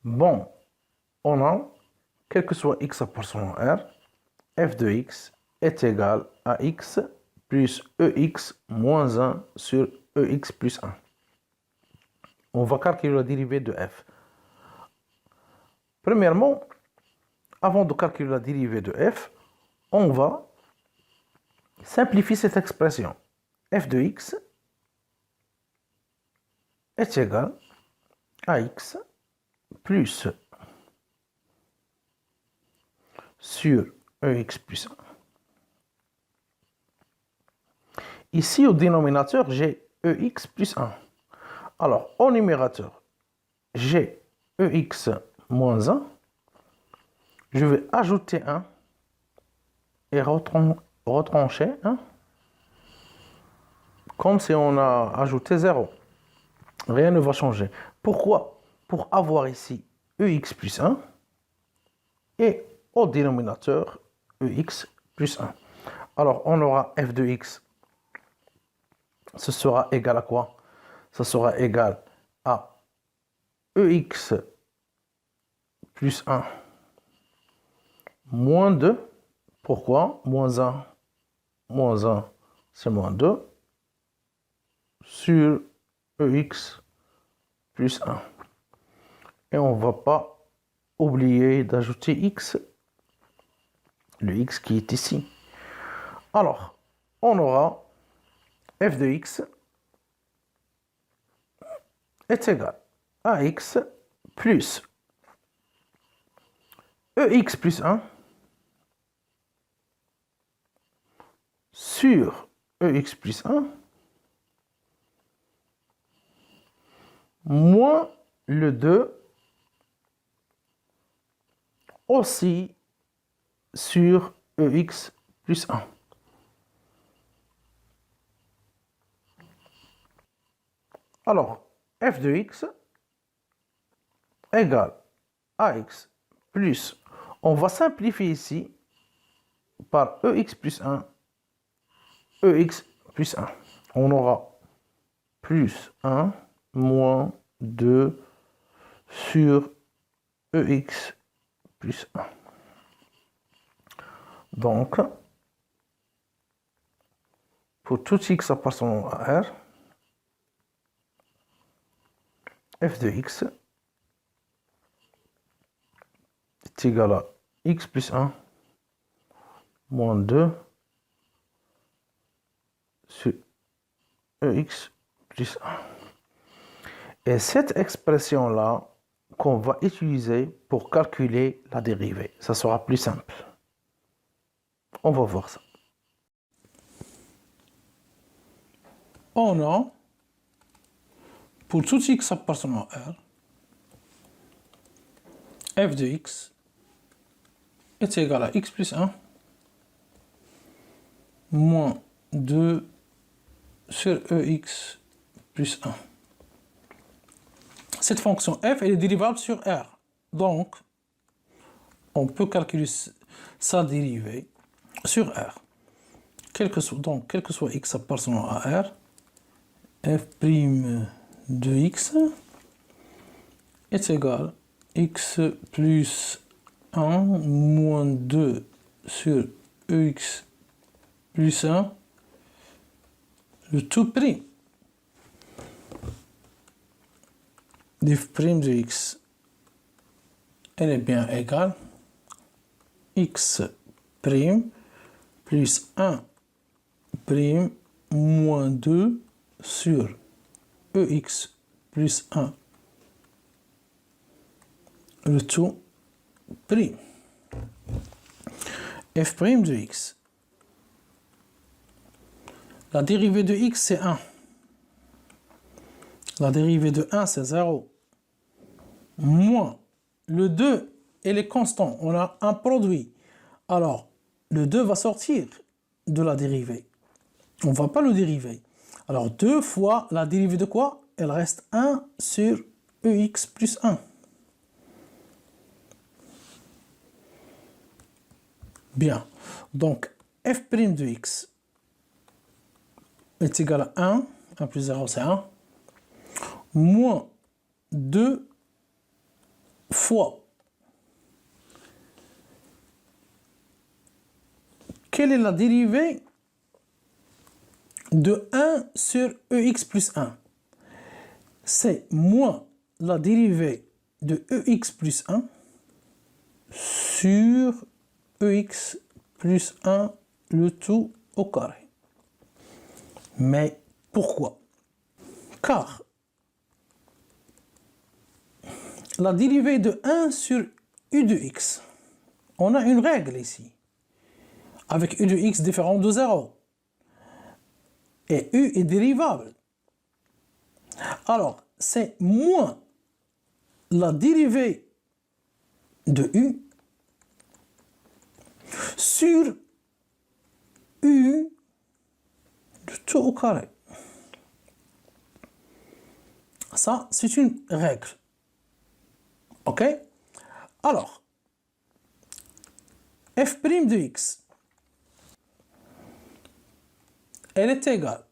Bon, on a, quel que soit x appartenant à R, f de x est égal à x plus ex moins 1 sur ex plus 1. On va calculer la dérivée de f. Premièrement, avant de calculer la dérivée de f, on va simplifier cette expression. F de x est égal à x plus sur ex plus 1. Ici, au dénominateur, j'ai ex plus 1. Alors, au numérateur, j'ai ex moins 1. Je vais ajouter 1 et retrancher 1. Comme si on a ajouté 0. Rien ne va changer. Pourquoi? Pour avoir ici ex plus 1 et au dénominateur ex plus 1. Alors, on aura f de x. Ce sera égal à quoi? Ce sera égal à ex plus 1 moins 2. Pourquoi? Moins 1, c'est moins 2 sur ex plus 1. Et on ne va pas oublier d'ajouter x, le x qui est ici. Alors, on aura f de x est égal à x plus ex plus 1 sur ex plus 1 moins le 2 aussi sur ex plus 1. Alors, f de x égale à x plus, on va simplifier ici par ex plus 1, ex plus 1. On aura plus 1 moins 2 sur ex plus 1. Donc, pour tout x appartenant à R, f de x est égal à x plus 1 moins 2 sur ex plus 1. Et cette expression-là qu'on va utiliser pour calculer la dérivée, ça sera plus simple. On va voir ça. On a, pour tout x appartenant à R, f de x est égal à x plus 1 moins 2 sur ex plus 1. Cette fonction f elle est dérivable sur R. Donc, on peut calculer sa dérivée sur R. Quel que soit x appartenant à R, f' de x est égal à x plus 1 moins 2 sur ex plus 1, le tout prime f' de x, elle est bien égale x' plus 1 prime moins 2 sur ex plus 1, le tout prime. f' de x. La dérivée de x, c'est 1. La dérivée de 1, c'est 0. Moins le 2, elle est constant. On a un produit. Alors, le 2 va sortir de la dérivée. On ne va pas le dériver. Alors 2 fois la dérivée de quoi? Elle reste 1 sur EX plus 1. Bien. Donc f' de x est égal à 1. 1 plus 0 c'est 1. Moins 2 fois. Quelle est la dérivée de 1 sur EX plus 1? C'est moins la dérivée de EX plus 1 sur EX plus 1 le tout au carré. Mais pourquoi? Car la dérivée de 1 sur U de x, on a une règle ici, avec U de x différent de 0. Et U est dérivable. Alors, c'est moins la dérivée de U sur U de tout au carré. Ça, c'est une règle. OK? Alors, f' de x, elle est égale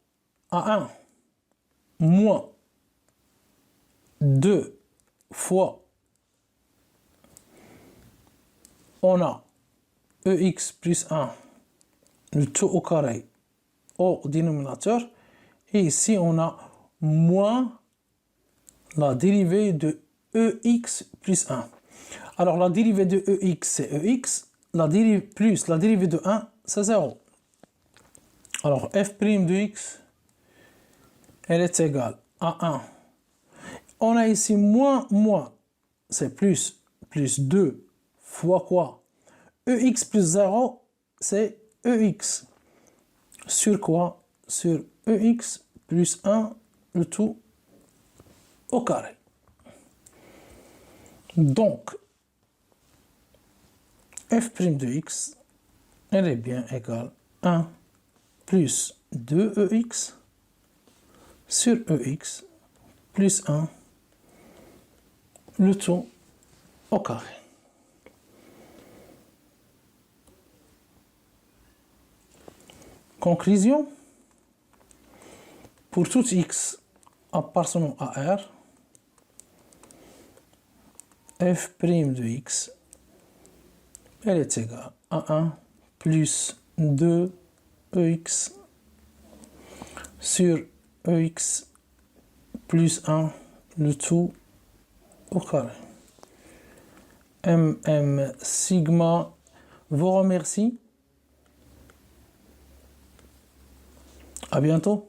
à 1 moins 2 fois, on a EX plus 1, le tout au carré, au dénominateur. Et ici, on a moins la dérivée de EX plus 1. Alors, la dérivée de EX, c'est EX, plus la dérivée de 1, c'est 0. Alors, f' de x, elle est égale à 1. On a ici moins, c'est plus 2 fois quoi? EX plus 0, c'est EX. Sur quoi? Sur EX plus 1, le tout au carré. Donc, f' de x, elle est bien égale à 1 plus 2EX sur EX plus 1, le tout au carré. Conclusion, pour tout x appartenant à R, f' de x, elle est égale à 1 plus 2EX sur EX plus 1, le tout au carré. MM Sigma vous remercie. À bientôt.